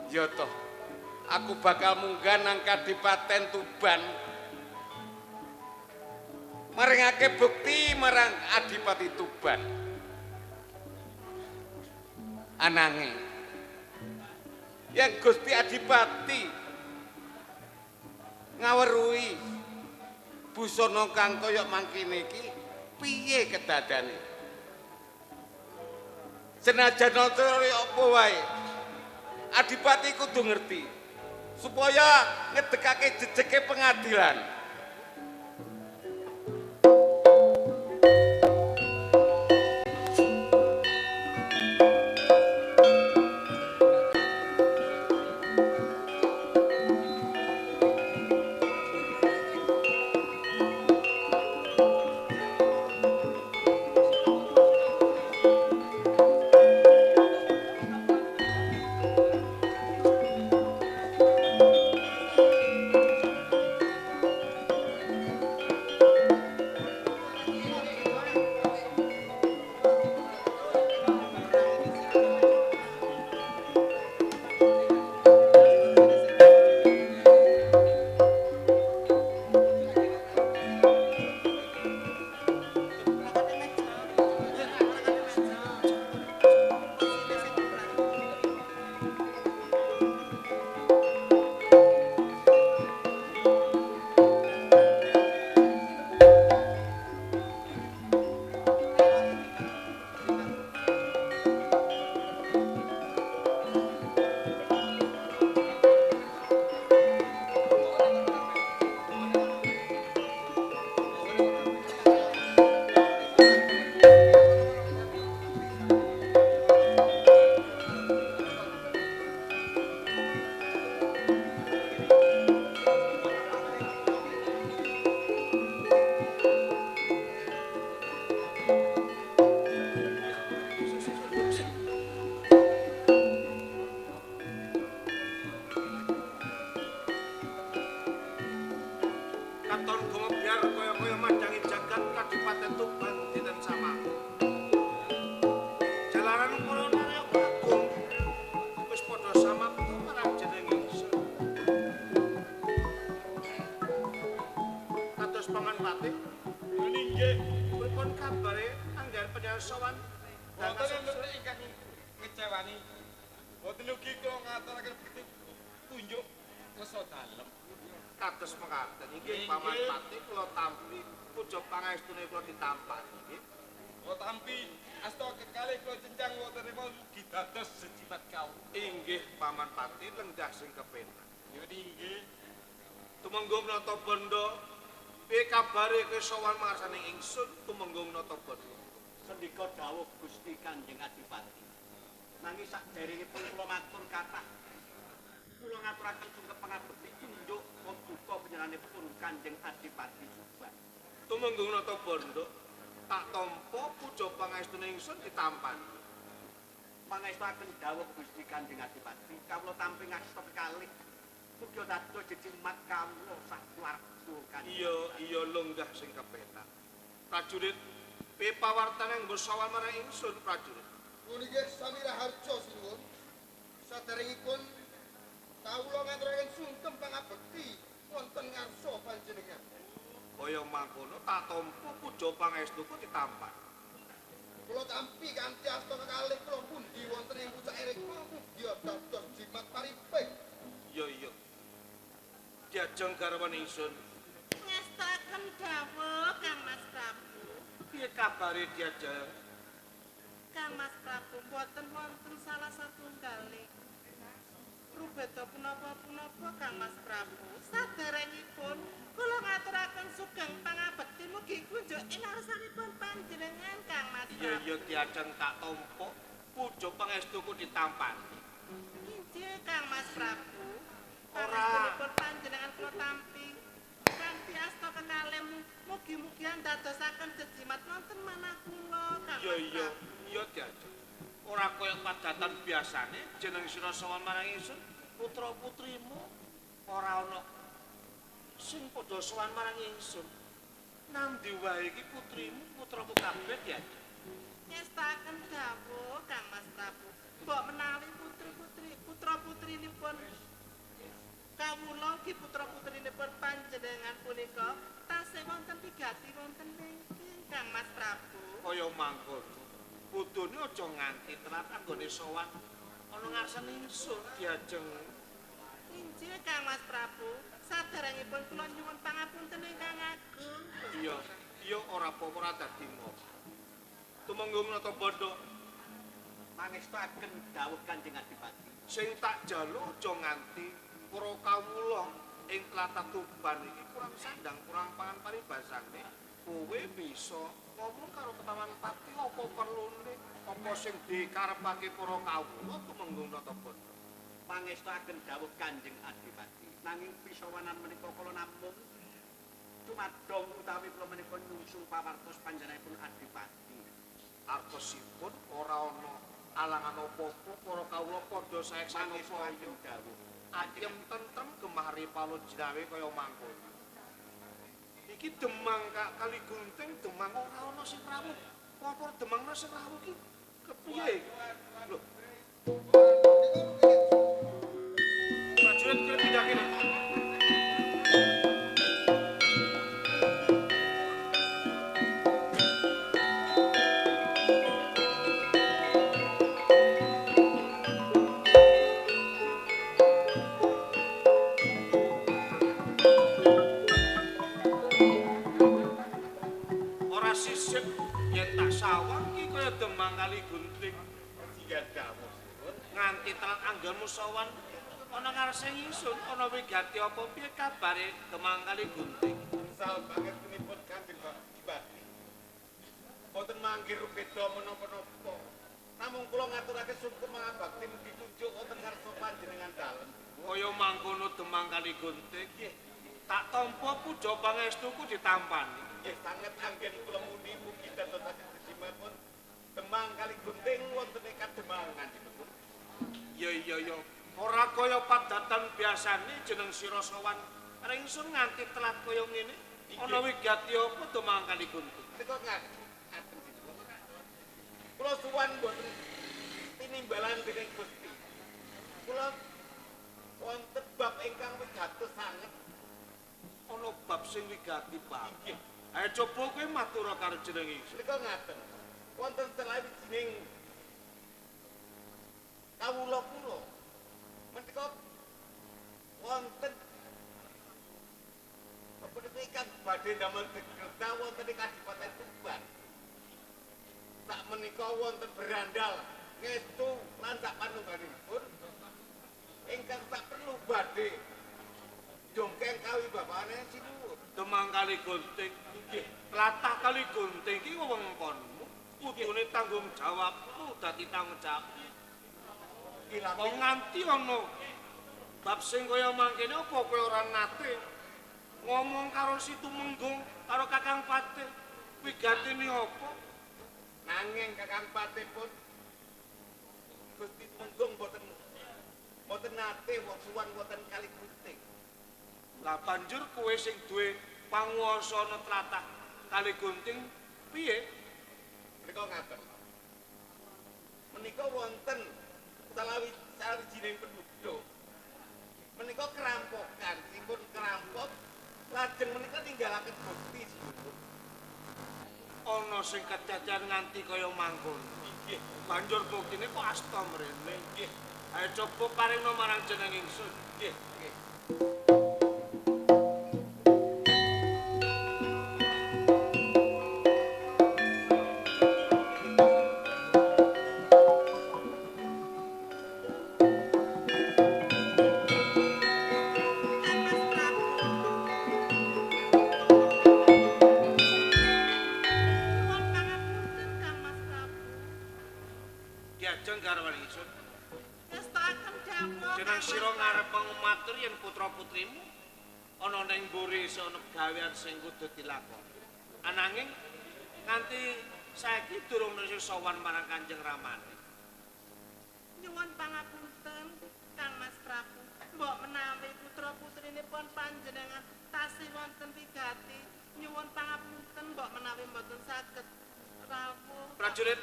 Ya toh, aku bakal munggah nang Kadipaten Tuban. Maringake bukti marang Adipati Tuban. Anange yang Gusti Adipati ngaweruhi busana kang kaya mangkene iki piye kedadane? Senajan apa wae Adipati kudu ngerti supaya ngedekake jejeke pengadilan. katon gumebyar kaya-kaya mandangi jagat Kadipaten Tuban dinten sama. Jalaran para narya agung wis padha samapta marang jeneng ingsun. Kados Paman Patih, Inggih. pripun kabare anggar penyasowan Wonten enten ingkang ngecewani. Boten ugi kula ngaturaken tunjuk rasa dalem. kados mekaten inggih Paman Patih kula tampi puja pangestune kula ditampan nggih. Kula tampi asta kekalih kula cencang wonten mugi dados sejimat kawula. Inggih Paman Patih lenggah sing kepenak. Ya inggih. Tumenggung Natabandha, piye kabare kesowan marsaning ingsun tumenggung Natabandha? Sendika dawuh Gusti Kanjeng Adipati. Nanging sakderengipun kula matur kathah. Kula ngaturaken sungkep pangabekti tunjuk pembuka panjenenganipun Kanjeng Adipati Subhan. Tumenggung Natabandha, tak tampa puja pangestune ingsun ditampan. Pangestaken dawuh Gusti Kanjeng Adipati, kawula tampi ngasta kekalih. Mugi dados jejimat kawula sak keluarga Kanjeng. Iya lenggah sing kepenak. Prajurit, piye pawartane nggosawan marang ingsun prajurit? Puniki sami raharja sinuwun. Saderengipun kawula ngaturaken sungkem pangabekti wonten ngarsa panjenengan. Kaya mangkono tak tampa puja pangestuku ditampan. Kula tampi kanthi asta kekalih kula pundi wonten ing pucak erik mugi dados jimat pariping. Iya. Diajeng garwan ingsun. Ngestaken dawuh Kang Mas Prabu. Piye kabare diajeng? Kang Mas Prabu boten wonten salah satunggaling rubeda punapa-punapa Kang Mas Prabu. Saderengipun kula ngaturaken sugeng pangabekti mugi kunjuk ing ngarsanipun panjenengan Kang Mas Prabu. Iya diajeng tak tampa puja pangestuku ditampan. Injih Kang Mas Prabu. Ora. Pangestunipun panjenengan kula tampi kanthi asta kekalih mugi-mugi dadosaken jejimat wonten manah kula Kang Mas Iya Prabu. diajeng. Ora kaya padatan biasane jeneng sira sawan marang ingsun putra-putrimu ora ana sing padha sawan marang ingsun. Nandi wae iki putrimu, putramu kabeh diajeng. Ngestaken dawuh Kang Mas Prabu. Mbok menawi putra-putrinipun kawula ugi putra-putrinipun panjenengan punika tasih wonten pigati wonten ningking Kang Mas Prabu. Kaya mangkono. Putune aja nganti telat anggone sowan ana ngarsane ingsun diajeng. Injih Kang Mas Prabu, saderengipun kula nyuwun pangapunten ingkang agung. Iya ora apa-apa ora dadi ngopo. Tumenggung Natabandha, Pangestaken dawuh Kanjeng Adipati. sing tak jaluk aja nganti para kawula ing tlatah Tuban iki kurang sandang, kurang pangan paribasane. Kowe bisa ngomong karo Paman Patih apa perlune, apa sing dikarepake para kawula tumenggung Natabandha. Pangestaken dawuh Kanjeng Adipati. Nanging pisawanan menika kula namung dumadong utawi kula menika nyungsung pawartos panjenenganipun Adipati. Artosipun ora ana alangan apa-apa para kawula padha saeksana Pangestaken dawuh. ayem tentrem gemari palunjinawe kaya mangkono. Iki Demang Kali Gunting, Demang ora ana sing rawuh. Apa Demangna sing rawuh iki? Kepiye? Lho, prajurit kene pindah kene. Ora sisip yen tak sawang iki kaya Demang Kali Gunting. Jika dawuh Nganti telat anggelmu sowan ana ngarsane ingsun ana wigati apa piye kabare Demang Kali Gunting. sal banget punipun Kanjeng Adipati. Boten manggih beda menapa-napa. Namung kula ngaturaken sungkem mangabakti mugi tunjuk wonten ngarsa panjenengan dalem. Kaya mangkono Demang Kali Gunting. Tak tampa puja pangestuku ditampani. Nggih sanget anggen kula muni mugi dadosaken sejimatipun Demang Kali Gunting wonten ing kademangan dinipun. Iya. Ora kaya padatan biasane jeneng sira sowan Areng ingsun nganti telat kaya ngene. Ana wigati apa to mangkali Kunti? Nika ngaten sinten. Kula suwan mboten tinimbalan dening Gusti. Kula wonten bab ingkang wigatos sanget. Ana bab sing wigati banget. Ayo coba kowe matur karo jeneng ingsun. Nika ngaten. Wonten sawijining kawula kula. Menika wonten apa ingkang badhe damel kerja wonten ing Kadipaten Tuban. Sak menika wonten berandal ngestu lan sak panunggalipun ingkang tak perlu badhe dongkeng kawibabane sinuwun. Demang kali gunting. Nggih, tlatah kali gunting iki wewengkonmu. Kudune tanggung jawabmu dadi tanggung jawab. Wong nganti ana bab sing kaya mangkene apa kowe ora nate ngomong karo si Tumenggung karo Kakang Patih wigatine apa? Nanging Kakang Patih pun Gusti Tumenggung boten nate wong suwan wonten kali gunting. Lah banjur kowe sing duwe panguwasana tlatah kali gunting piye? Menika ngaten. Menika wonten sawijining penduduk. Menika kerampokan, dipun kerampok lajeng menika ninggalaken bukti sinten. Ana sing kedadean nganti kaya mangkon. Nggih, banjur buktine kok asta mrene. Nggih. Ayo coba paringno marang jeneng ingsun. Nggih, nggih. Diajeng karo wali ingsun. Ngestaken dawuh. Jeneng sira ngarep matur yen putra-putrimu ana ning mburi isa ana gawean sing kudu dilakoni. Ananging nganti saiki durung sing sowan marang Kanjeng Ramane. Nyuwun pangapunten Kang Mas Prabu. Mbok menawi putra-putrinipun panjenengan tasih wonten wigati, nyuwun pangapunten mbok menawi mboten saged rawuh. Prajurit,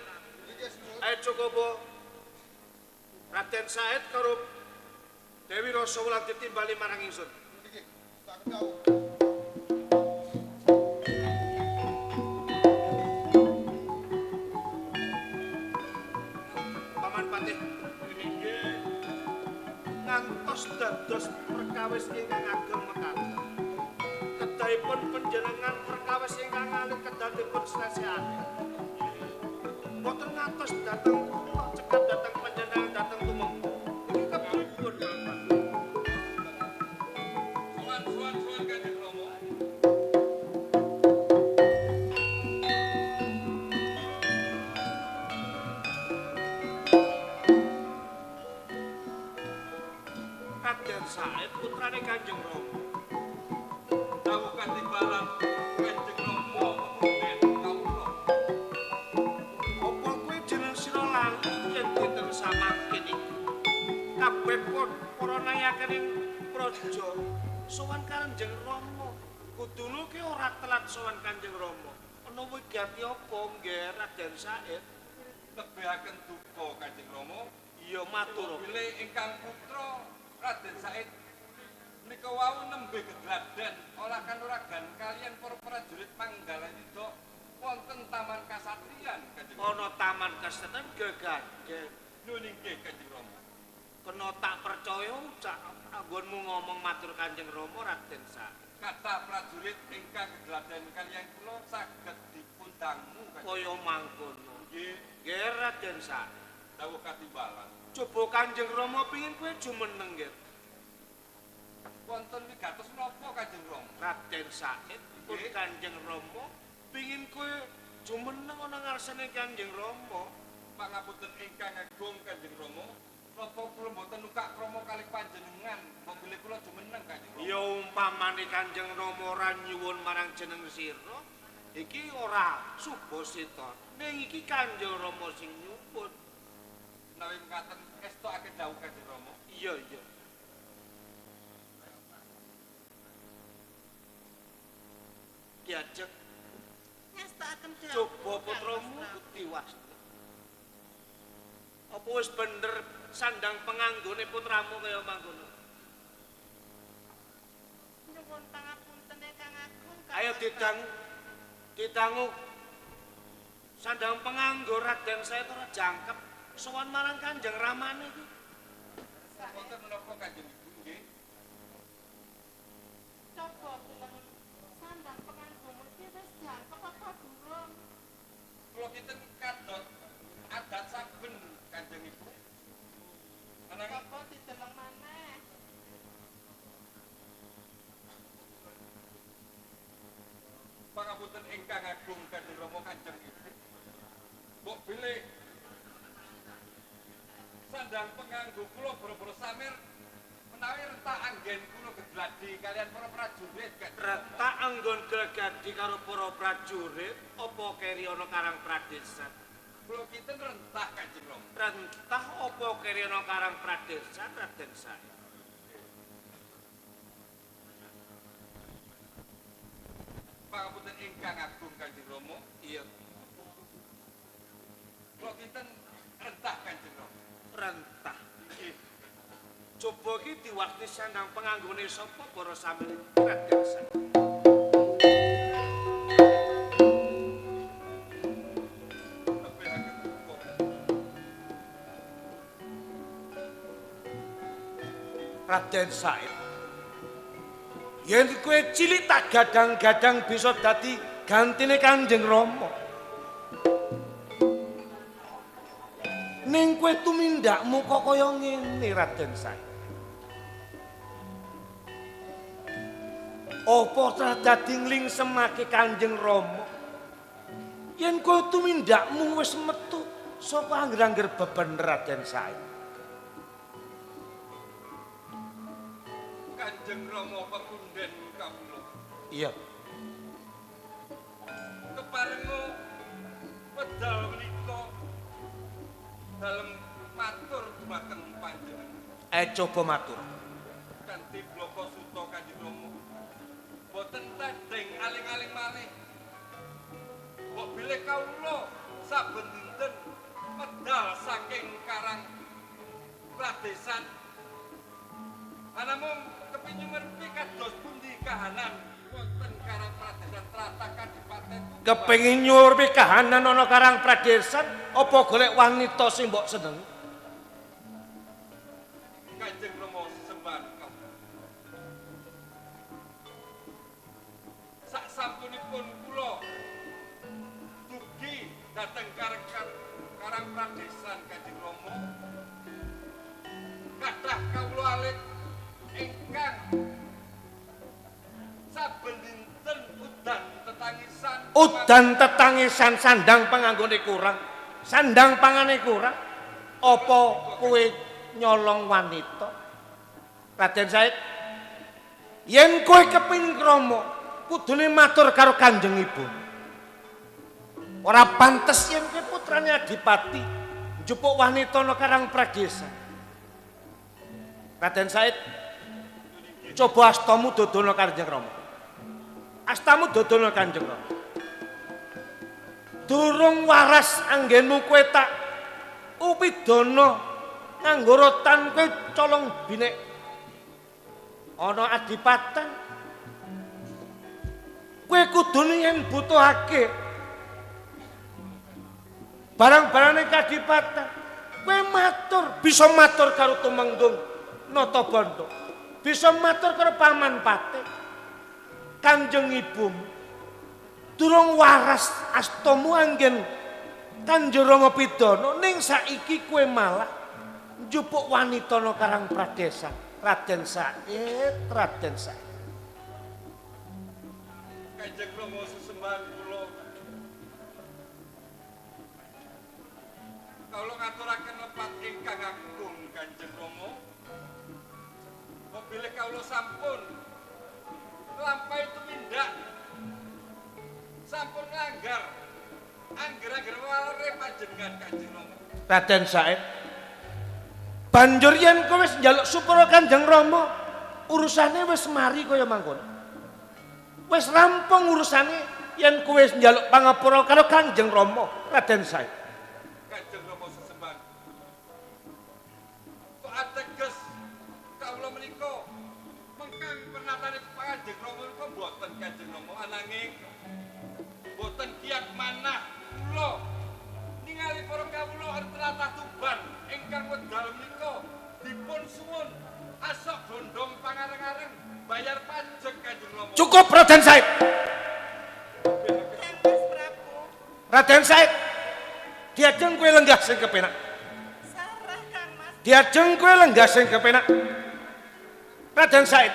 ayo coba Raden Said karo Dewi Rasawulan ditimbali marang ingsun. Paman Patih, ngantos dados perkawis ingkang ageng mekaten. Kedahipun panjenengan perkawis ingkang alit kedahipun selesaiake. Boten ngantos dateng kula cekap dateng panjenengan dateng Tumenggung. Iki kepripun Bapak? Suwan Kanjeng Rama. Raden Said putrane Kanjeng Rama. Dawuh katimbalan Kanjeng Rama pepundhen kawula. Apa kuwi jeneng sira lali yen dinten samangkin iki? Kabeh para nayakening praja sowan Kanjeng Rama. Kudune ki ora telat sowan Kanjeng Rama. Ana wigati apa nggih Raden Said? Tebehaken duka Kanjeng Rama. Iya matur. Bilih ingkang putra Raden Said menika wau nembe gegladan olah kanuragan kalian para prajurit Manggalayuda wonten taman kasatriyan Kanjeng Rama. Ana taman kasetan gegaden. Lho nggih Kanjeng Rama. Kena tak percaya cak anggonmu ngomong matur Kanjeng Rama Raden Said. Kata prajurit ingkang gegladan kalian kula saged dipundangmu Kanjeng. Kaya mangkono. Nggih, Nggih Raden Said. dawuh katimbalan. Coba Kanjeng Rama pengin kowe jumeneng nggih. Wonten wigatos menapa Kanjeng Rama? Raden Said pun Kanjeng Rama pengin kowe jumeneng ana ngarsane Kanjeng Rama. Pangapunten ingkang agung Kanjeng Rama. Napa kula mboten nukak krama kalih panjenengan, kok bilih kula jumeneng Kanjeng Rama. Ya umpamane Kanjeng Rama ora nyuwun marang jeneng sira, iki ora Subasita. Ning iki Kanjeng Rama sing nyuwun. Menawi mekaten estokake dawuh Kanjeng Rama. Iya, iya. Ki Ajeng, Ngestakaken dawuh. coba putramu tiwas. Apa wis bener sandang penganggone putramu kaya mangkono? Nyuwun pangapunten Kang Agung. Ayo didangu sandang penganggo Raden saya ora jangkep sowan marang Kanjeng Ramane iki. Wonten menapa Kanjeng Ibu nggih? Coba bilang sandang penganggomu iki wis jangkep apa durung? Kula kinten kadot adat saben Kanjeng Ibu. Ananging Coba dideleng maneh. pangapunten ingkang agung Kanjeng Rama Kanjeng Ibu. Mbok bilih sandang penganggo kula boro-boro samer menawi rentak anggen kula gegladi kalian para prajurit Retak anggon glegadi karo para prajurit apa keri ana Karang Pradesan? kula kinten rentah Kanjeng Rama. Rentah apa keri ana Karang Pradesan Raden saya? Pangapunten ingkang agung Kanjeng Rama. Iya, Kula kinten rentah Kanjeng Rama. rentah. Coba iki diwasti sandang penganggone sapa para sami Raden saya? Tebehaken hukum. Raden Said. Yen kowe cilik tak gadang-gadang bisa dadi gantine Kanjeng Rama. Ning kowe tumindakmu kok kaya ngene Raden Said. Apa ora dadi nglingsemake Kanjeng Rama? Yen kowe tumindakmu wis metu saka angger-angger beban Raden Said. Kanjeng Rama pepunden kawula. Iya. Keparenga wedal menika dalem matur dumateng panjenengan. Coba matur. Kanthi bloko suta Kanjeng Rama. Boten tedeng aling-aling malih. Mbok bilih kawula saben dinten medal saking Karang Pradesan. Anamung kepingin ngerti kados pundi kahanan wonten Karang Pradesan tlatah Kadipaten. Kepengin nyuwurpi kahanan ana Karang Pradesan apa golek wanita sing mbok seneng? Kanjeng Rama sesembahan kawula. Sak sampunipun kula dugi dhateng Karang Pradesan Kanjeng Rama. Kathah kawula alit ingkang saben dinten udan tetangisan Udan tetangisan sandang panganggone kurang. Sandang pangane kurang. Apa kowe nyolong wanita? Raden Said, yen kowe kepingin krama, kudune matur karo Kanjeng Ibu. Ora pantes yen kowe putrane Adipati njupuk wanita ana Karang Pradesan. Raden Said, coba astamu dodono Kanjeng Rama. Astamu dodono Kanjeng Rama. Durung waras anggenmu kowe tak upidana nganggo rotan kowe colong binek ana Adipaten. Kowe kudune yen butuhake barang-barane Kadipaten. Kowe matur, bisa matur karo Tumenggung Natabandha. Bisa matur karo Paman Patih. Kanjeng Ibumu durung waras astamu anggen Kanjeng Rama pidana ning saiki kowe malah njupuk wanita ana Karang Pradesan. Raden Said, Raden Said. Kanjeng Rama sesembahan kula. Kawula ngaturaken lepat ingkang agung Kanjeng Rama. Mobilih kawula sampun nglampahi tumindak. Sampun nglanggar angger-angger walere panjenengan Kanjeng Rama. Raden Said. Banjur yen kowe wis njaluk supaya Kanjeng Rama, urusane wis mari kaya mangkono. Wis rampung urusane yen kowe njaluk pangapura karo Kanjeng Rama, Raden Said. Kanjeng Rama sesembahan. Kok ateges kawula menika mengkang pernatane Kanjeng Rama menika mboten Kanjeng Rama ananging mboten kiat manah kula ningali para kawula arep tlatah Tuban ingkang wedal menika dipun suwun asok gondong pangareng-areng bayar pajak Kanjeng Rama. Cukup Raden Said. Raden Said, diajeng kowe lenggah sing kepenak. Sarah Kang Mas. Diajeng kowe lenggah sing kepenak. Raden Said,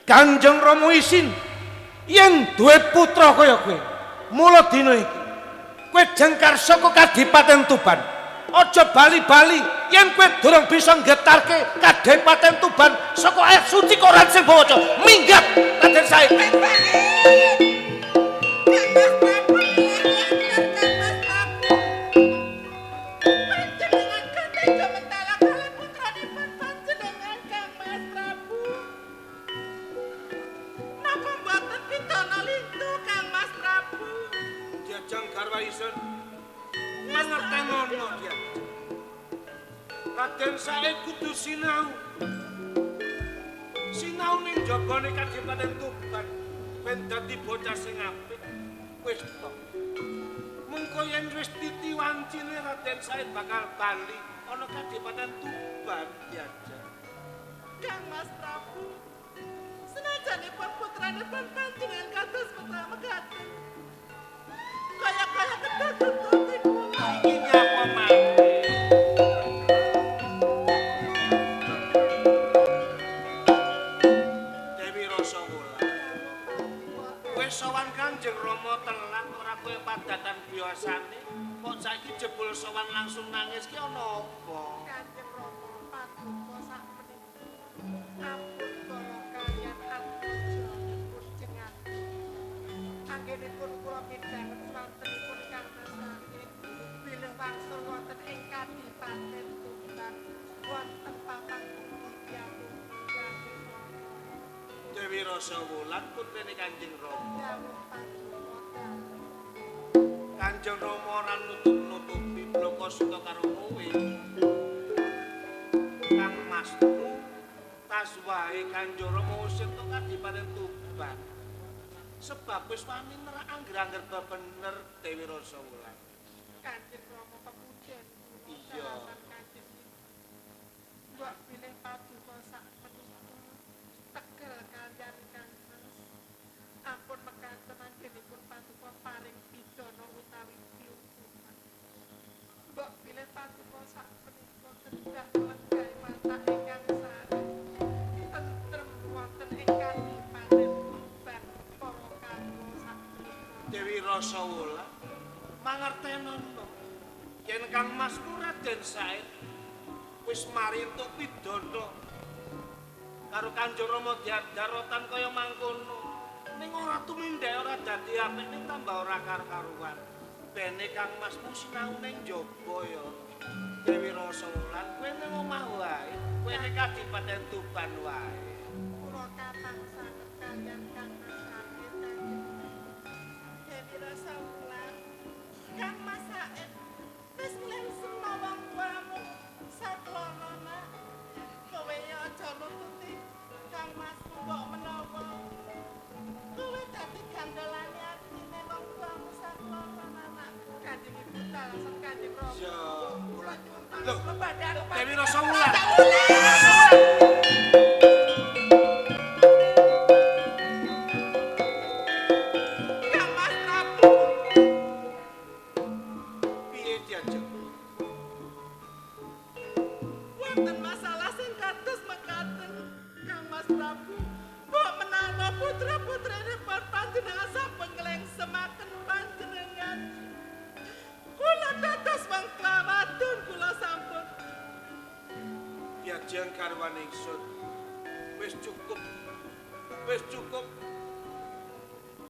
Kanjeng Rama isin yen duwe putra kaya kowe. Mula dina iki kowe jengkar saka Kadipaten Tuban. Aja bali-bali yen kowe durung bisa nggetarke Kadipaten Tuban saka air suci Quran sing bawaca. Minggat Raden Said. Raden Said kudu sinau. Sinau ning jabane Kadipaten Tuban ben dadi bocah sing apik. Wis to. Mengko yen wis titi wancine Raden Said bakal bali ana Kadipaten Tuban diajak. Kang Mas Prabu. Senajanipun putranipun panjenengan kados putra megaten. Kaya-kaya kedadut kula. Iki nyapa maneh? Sowan Kanjeng Rama telat ora kowe padatan biasane kok saiki jebul sowan langsung nangis ki ana apa? Kanjeng Rama paduka sak menika. Ampun kala kaliyan atujipun jengati. Anggenipun kula midhanget wontenipun Kang Masake bilih wangsul wonten ing Kadipaten Tuban wonten papan pundi piyambak Kanjeng Rama. Dewi Rasa Wulan putrine Kanjeng Rama. Kanjeng Rama ora nutup-nutupi bloko suta karo kowe. Kang Masmu tas wae Kanjeng Rama usir to Kadipaten Tuban. Sebab wis wani nerak angger-angger bener Dewi Rasa Wulan. Kanjeng Rama pepujen. Iya. Mbok pilih paduka sak menika. Tegel kaliyan Kang Mas. Ampun mekaten anggenipun paduka paring pidana utawi piuntukan. Mbok pilih paduka sak menika kedah lenggah mata ingkang sari. Tentrem wonten ing Kadipaten Tuban para kawula sak menika. Dewi Rasa Wulan mangertenono yen Kang Masku Raden Said wis mari entuk pidana karo Kanjeng Rama diadarotan kaya mangkono. Ning ora tumindake ora dadi apik ning tambah ora karo-karuan. Bene Kang Masmu sinau ning jaba ya. Dewi Rasa Wulan kowe ning omah wae, kowe ning Kadipaten Tuban wae. Kula katang sanget kaliyan Kang Masake Dewi Rasa Wulan. Kang Masake wis nglensem mawang tuamu saklonona. Kowe ya aja nututi Kang Masmu mbok menawa. Kowe dadi gandolane atine wong tuamu saklonona anak. Kanjeng Ibu talasan Kanjeng Rama. Ya, Kula nyuwun pangapunten. Dewi Rasa Wulan. Kang Mas Prabu. Piye diajeng? Wonten masalah sing kados mekaten, Kang Mas Prabu. Mbok menawa putra-putrine panjenengan sampun nglengsemaken panjenengan. Kula dados mangklawadon kula sampun. Diajeng karwan ingsun. Wis cukup. Wis cukup